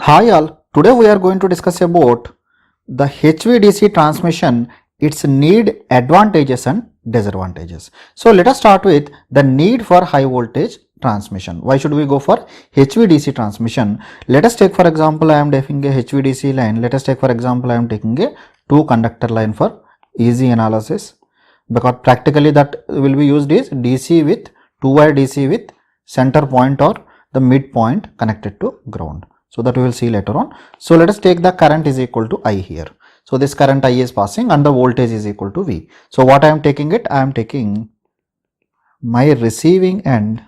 Hi all, today we are going to discuss about the HVDC transmission, its need, advantages and disadvantages. So let us start with the need for high voltage transmission. Why should we go for HVDC transmission? Let us take for example, I am taking a HVDC line. Let us take for example, I am taking a 2-conductor line for easy analysis, because practically that will be used is DC with 2-wire DC with center point or the midpoint connected to ground. So that we will see later on. So let us take the current is equal to I here. So this current I is passing and the voltage is equal to V. So what I am taking it? I am taking my receiving end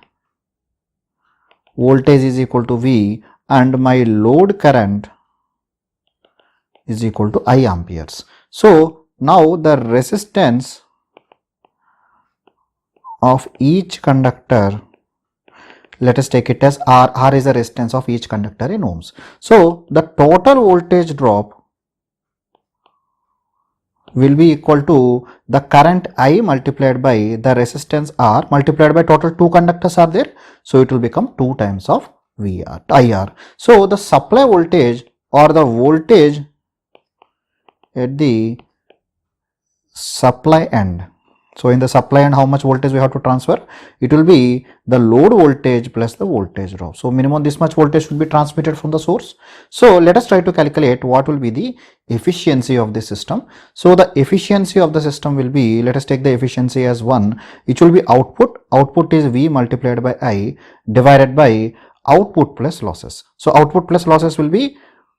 voltage is equal to V and my load current is equal to I amperes. So now the resistance of each conductor, let us take it as R. R is the resistance of each conductor in ohms. So the total voltage drop will be equal to the current I multiplied by the resistance R multiplied by total 2 conductors are there. So it will become 2 times of IR. So the supply voltage or the voltage at the supply end. So in the supply end, how much voltage we have to transfer? It will be the load voltage plus the voltage drop. So minimum this much voltage should be transmitted from the source. So let us try to calculate what will be the efficiency of the system. So the efficiency of the system will be, let us take the efficiency as 1, which will be output. Output is V multiplied by I divided by output plus losses. So output plus losses will be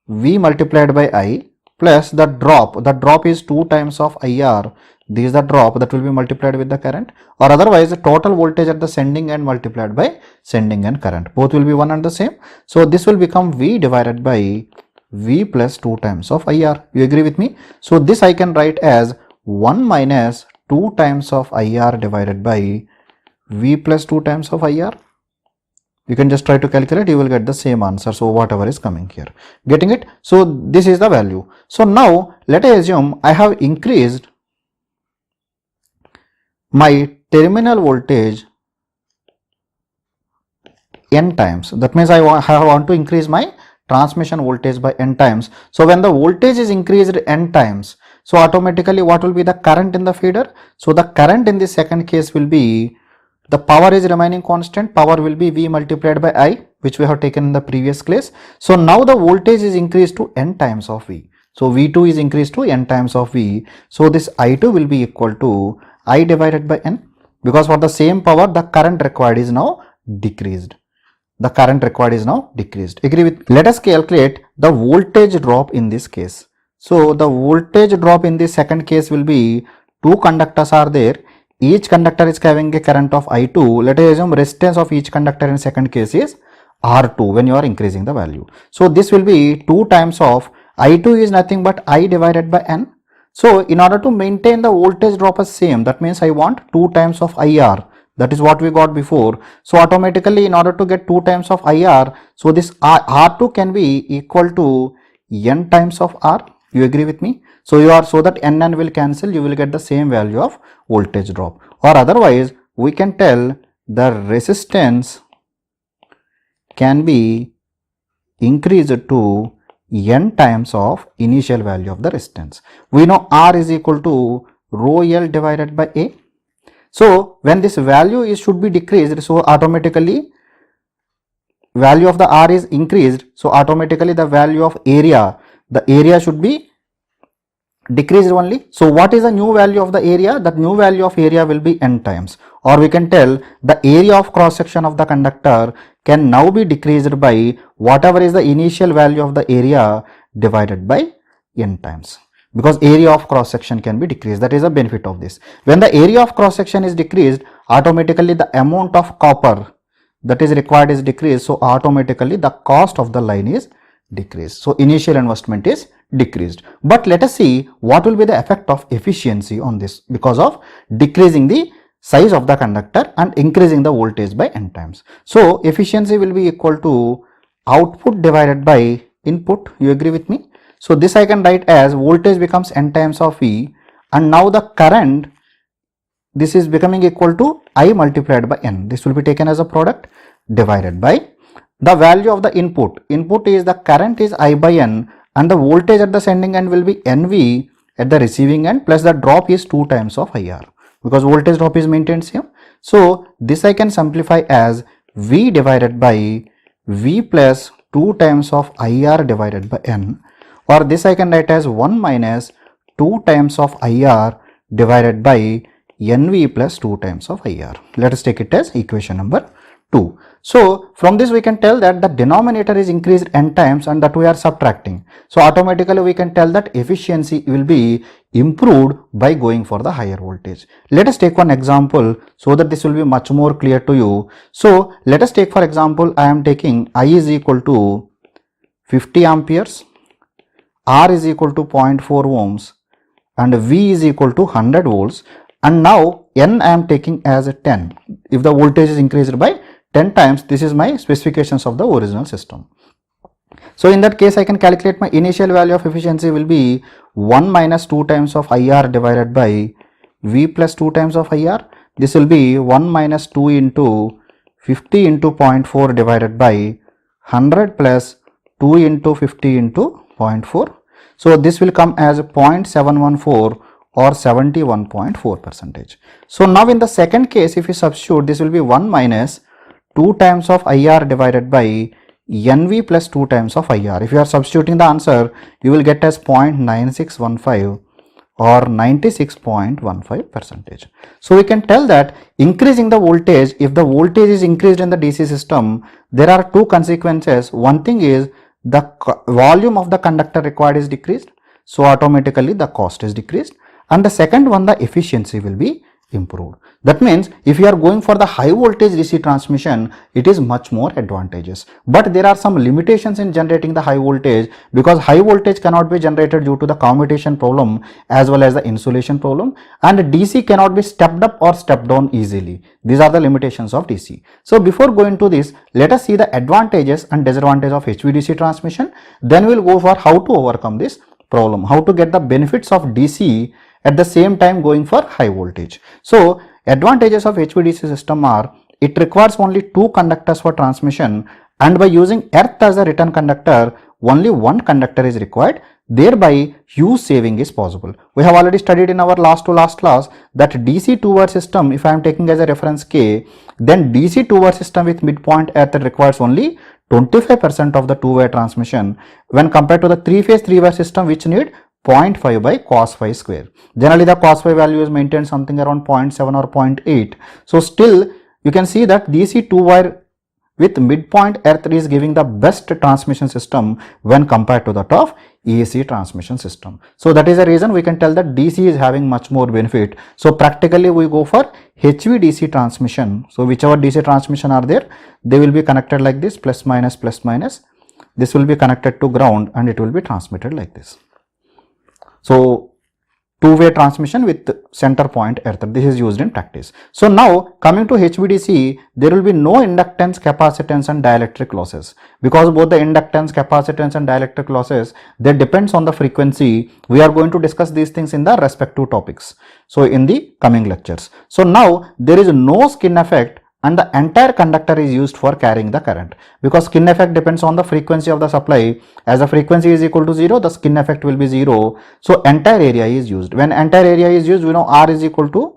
V multiplied by I plus the drop. The drop is 2 times of IR. This is the drop that will be multiplied with the current, or otherwise the total voltage at the sending end multiplied by sending end current. Both will be one and the same. So this will become V divided by V plus 2 times of IR. You agree with me? So this I can write as 1 minus 2 times of IR divided by V plus 2 times of IR. You can just try to calculate, you will get the same answer. So whatever is coming here, getting it? So this is the value. So now let us assume I have increased my terminal voltage n times. That means I want to increase my transmission voltage by n times. So when the voltage is increased n times, so automatically what will be the current in the feeder? So the current in the second case will be, the power is remaining constant, power will be V multiplied by I, which we have taken in the previous class. So now the voltage is increased to n times of V. So V2 is increased to n times of V. So this I2 will be equal to I divided by n, because for the same power the current required is now decreased. The current required is now decreased. Agree with me? Let us calculate the voltage drop in this case. So the voltage drop in the second case will be 2 conductors are there. Each conductor is having a current of I2. Let us assume resistance of each conductor in second case is R2 when you are increasing the value. So this will be 2 times of I2 is nothing but I divided by n. So in order to maintain the voltage drop as same, that means I want 2 times of IR. That is what we got before. So automatically in order to get 2 times of IR, so this R2 can be equal to n times of R. You agree with me? So so that n will cancel, you will get the same value of voltage drop. Or otherwise we can tell the resistance can be increased to n times of initial value of the resistance. We know R is equal to rho L divided by A. So when this value should be decreased, so automatically value of the R is increased, so automatically the value of area, the area should be decreased only. So what is the new value of the area? That new value of area will be n times, or we can tell the area of cross section of the conductor can now be decreased by whatever is the initial value of the area divided by n times, because area of cross section can be decreased. That is a benefit of this. When the area of cross section is decreased, automatically the amount of copper that is required is decreased, so automatically the cost of the line is decreased. So initial investment is decreased. But let us see what will be the effect of efficiency on this because of decreasing the size of the conductor and increasing the voltage by n times. So efficiency will be equal to output divided by input. You agree with me? So this I can write as voltage becomes n times of V, and now the current, this is becoming equal to I multiplied by n. This will be taken as a product divided by the value of the input is the current is I by N and the voltage at the sending end will be NV at the receiving end plus the drop is 2 times of IR because voltage drop is maintained same. So this I can simplify as V divided by V plus 2 times of IR divided by N, or this I can write as 1 minus 2 times of IR divided by NV plus 2 times of IR. Let us take it as equation number 2. So from this we can tell that the denominator is increased n times and that we are subtracting. So automatically we can tell that efficiency will be improved by going for the higher voltage. Let us take one example so that this will be much more clear to you. So let us take for example, I am taking I is equal to 50 amperes, R is equal to 0.4 ohms and V is equal to 100 volts, and now N I am taking as a 10. If the voltage is increased by 10 times, this is my specifications of the original system. So in that case I can calculate my initial value of efficiency will be 1 minus 2 times of IR divided by V plus 2 times of IR. This will be 1 minus 2 into 50 into 0.4 divided by 100 plus 2 into 50 into 0.4. So this will come as 0.714 or 71.4%. So now in the second case, if you substitute, this will be 1 minus 2 times of IR divided by NV plus 2 times of IR. If you are substituting the answer, you will get as 0.9615 or 96.15%. So we can tell that increasing the voltage, if the voltage is increased in the DC system, there are two consequences. One thing is the volume of the conductor required is decreased, so automatically the cost is decreased, and the second one, the efficiency will be improved. That means if you are going for the high voltage DC transmission, it is much more advantageous. But there are some limitations in generating the high voltage because high voltage cannot be generated due to the commutation problem as well as the insulation problem, and DC cannot be stepped up or stepped down easily. These are the limitations of DC. So before going to this, let us see the advantages and disadvantages of HVDC transmission. Then we will go for how to overcome this problem, how to get the benefits of DC at the same time going for high voltage. So advantages of HVDC system are, it requires only 2 conductors for transmission, and by using earth as a return conductor, only 1 conductor is required, thereby huge saving is possible. We have already studied in our last class that DC two-wire system, if I am taking as a reference K, then DC two-wire system with midpoint earth requires only 25% of the two-wire transmission when compared to the three-phase three-wire system which need 0.5 by cos phi square. Generally the cos phi value is maintained something around 0.7 or 0.8. So still you can see that DC two-wire with midpoint earth is giving the best transmission system when compared to that of AC transmission system. So that is the reason we can tell that DC is having much more benefit. So practically we go for HVDC transmission. So whichever DC transmission are there, they will be connected like this, plus minus plus minus. This will be connected to ground and it will be transmitted like this. So two-way transmission with center point earth, this is used in practice. So now coming to HVDC, there will be no inductance, capacitance and dielectric losses, because both the inductance, capacitance and dielectric losses, they depends on the frequency. We are going to discuss these things in the respective topics, so in the coming lectures. So now there is no skin effect and the entire conductor is used for carrying the current, because skin effect depends on the frequency of the supply. As the frequency is equal to 0, the skin effect will be 0. So entire area is used. When entire area is used, we know R is equal to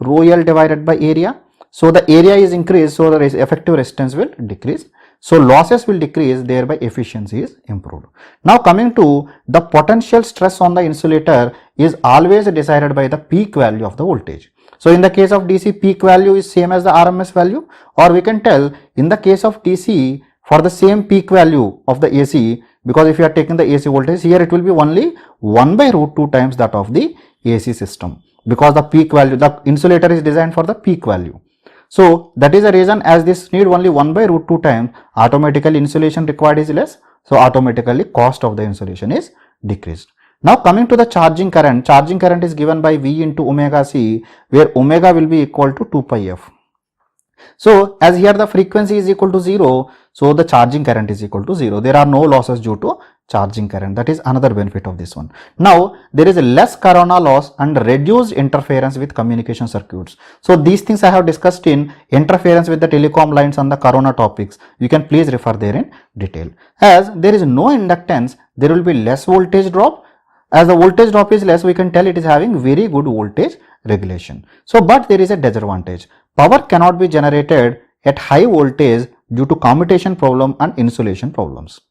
rho L divided by area. So the area is increased, so the effective resistance will decrease. So losses will decrease, thereby efficiency is improved. Now coming to the potential stress on the insulator is always decided by the peak value of the voltage. So in the case of DC, peak value is same as the RMS value, or we can tell in the case of DC for the same peak value of the AC, because if you are taking the AC voltage here, it will be only 1 by root 2 times that of the AC system, because the peak value, the insulator is designed for the peak value. So that is the reason, as this need only 1 by root 2 times, automatically insulation required is less, so automatically cost of the insulation is decreased. Now coming to the charging current is given by V into omega C, where omega will be equal to 2 pi f. So as here the frequency is equal to 0, so the charging current is equal to 0. There are no losses due to charging current. That is another benefit of this one. Now there is a less corona loss and reduced interference with communication circuits. So these things I have discussed in interference with the telecom lines on the corona topics. You can please refer there in detail. As there is no inductance, there will be less voltage drop. As the voltage drop is less, we can tell it is having very good voltage regulation. So but there is a disadvantage. Power cannot be generated at high voltage due to commutation problem and insulation problems.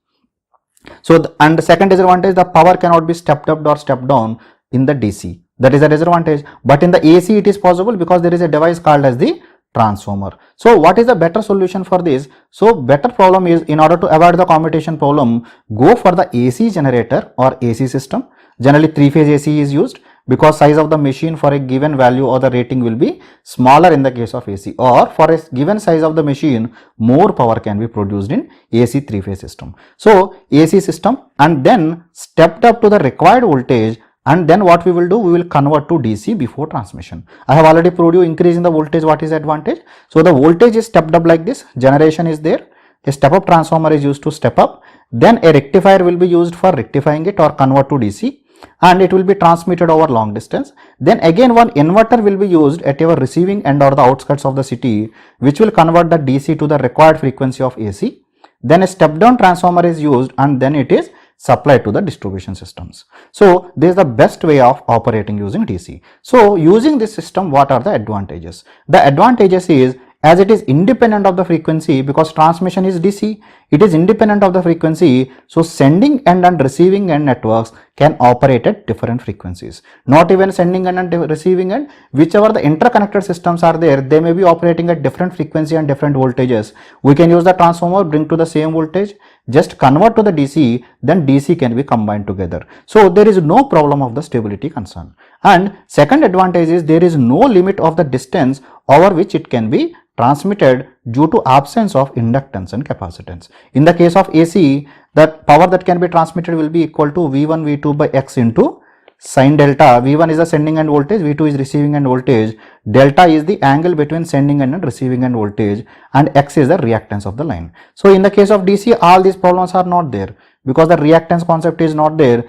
So and the second disadvantage, the power cannot be stepped up or stepped down in the DC. That is a disadvantage. But in the AC it is possible because there is a device called as the transformer. So what is the better solution for this? So better problem is, in order to avoid the commutation problem, go for the AC generator or AC system. Generally 3-phase AC is used because size of the machine for a given value or the rating will be smaller in the case of AC, or for a given size of the machine more power can be produced in AC 3-phase system. So AC system, and then stepped up to the required voltage, and then what we will do, we will convert to DC before transmission. I have already proved you increase in the voltage, what is the advantage. So the voltage is stepped up like this, generation is there, a step up transformer is used to step up, then a rectifier will be used for rectifying it or convert to DC, and it will be transmitted over long distance. Then again one inverter will be used at your receiving end or the outskirts of the city, which will convert the DC to the required frequency of AC. Then a step down transformer is used, and then it is supplied to the distribution systems. So this is the best way of operating using DC. So using this system, what are the advantages? The advantages is, as it is independent of the frequency, because transmission is DC, it is independent of the frequency. So sending end and receiving end networks can operate at different frequencies. Not even sending end and receiving end, whichever the interconnected systems are there, they may be operating at different frequency and different voltages. We can use the transformer, bring to the same voltage, just convert to the DC, then DC can be combined together. So there is no problem of the stability concern. And second advantage is, there is no limit of the distance over which it can be transmitted due to absence of inductance and capacitance. In the case of AC, the power that can be transmitted will be equal to V1 V2 by X into sin delta. V1 is the sending end voltage, V2 is receiving end voltage, delta is the angle between sending end and receiving end voltage, and X is the reactance of the line. So in the case of DC, all these problems are not there because the reactance concept is not there.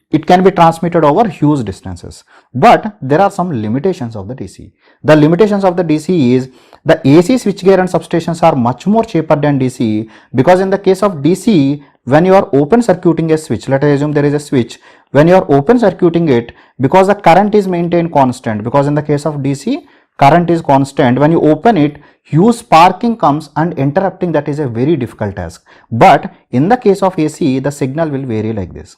It can be transmitted over huge distances. But there are some limitations of the DC. The limitations of the DC is, the AC switchgear and substations are much more cheaper than DC, because in the case of DC, when you are open circuiting a switch, let us assume there is a switch, when you are open circuiting it, because the current is maintained constant, because in the case of DC, current is constant, when you open it, huge sparking comes and interrupting that is a very difficult task. But in the case of AC, the signal will vary like this.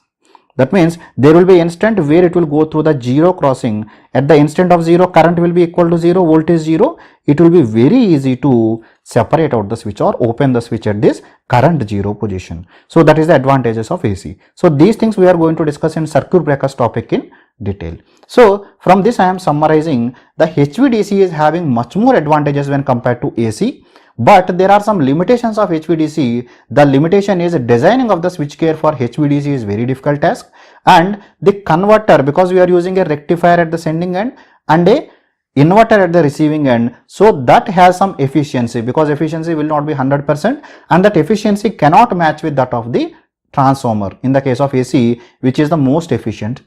That means there will be instant where it will go through the zero crossing. At the instant of zero, current will be equal to zero, voltage zero. It will be very easy to separate out the switch or open the switch at this current zero position. So that is the advantages of AC. So these things we are going to discuss in circuit breakers topic in detail. So from this I am summarizing, the HVDC is having much more advantages when compared to AC. But there are some limitations of HVDC. The limitation is designing of the switchgear for HVDC is very difficult task, and the converter, because we are using a rectifier at the sending end and a inverter at the receiving end, so that has some efficiency, because efficiency will not be 100%, and that efficiency cannot match with that of the transformer in the case of AC, which is the most efficient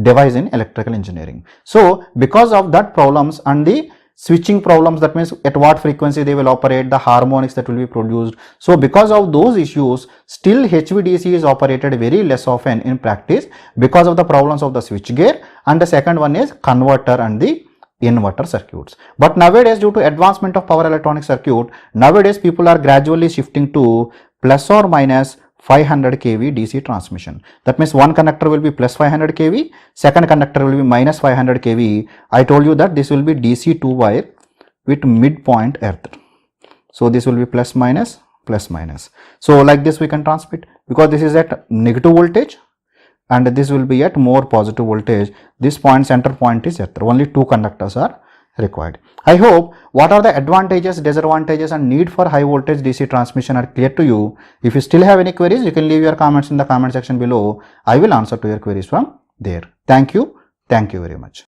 device in electrical engineering. So because of that problems and the switching problems, that means at what frequency they will operate, the harmonics that will be produced. So because of those issues, still HVDC is operated very less often in practice because of the problems of the switchgear, and the second one is converter and the inverter circuits. But nowadays, due to advancement of power electronic circuit, nowadays people are gradually shifting to plus or minus 500 kV DC transmission. That means one conductor will be plus 500 kV, second conductor will be minus 500 kV. I told you that this will be DC 2 wire with midpoint earth. So this will be plus minus plus minus. So like this we can transmit, because this is at negative voltage and this will be at more positive voltage. This point, center point is earth. Only two conductors are required. I hope what are the advantages, disadvantages and need for high voltage DC transmission are clear to you. If you still have any queries, you can leave your comments in the comment section below. I will answer to your queries from there. Thank you very much.